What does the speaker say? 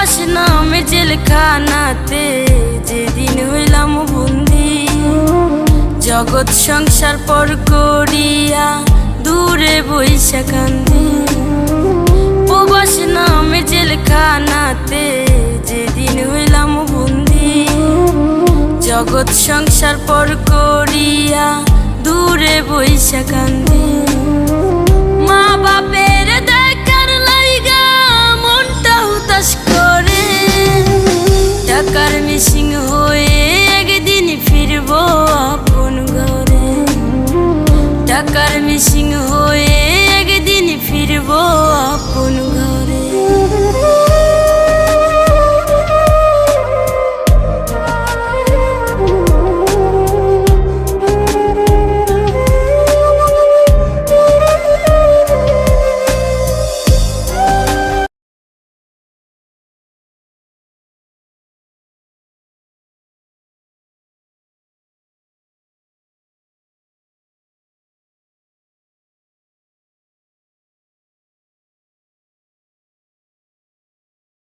প্রবাস নামে জেলখানাতে যেদিন হইলাম বন্দি, জগৎ সংসার পর করিয়া দূরে বইসা কান্দি। প্রবাস নামে জেলখানাতে যেদিন হইলাম বন্দি, জগৎ সংসার পর করিয়া দূরে বইসা কান্দি। মা বাপে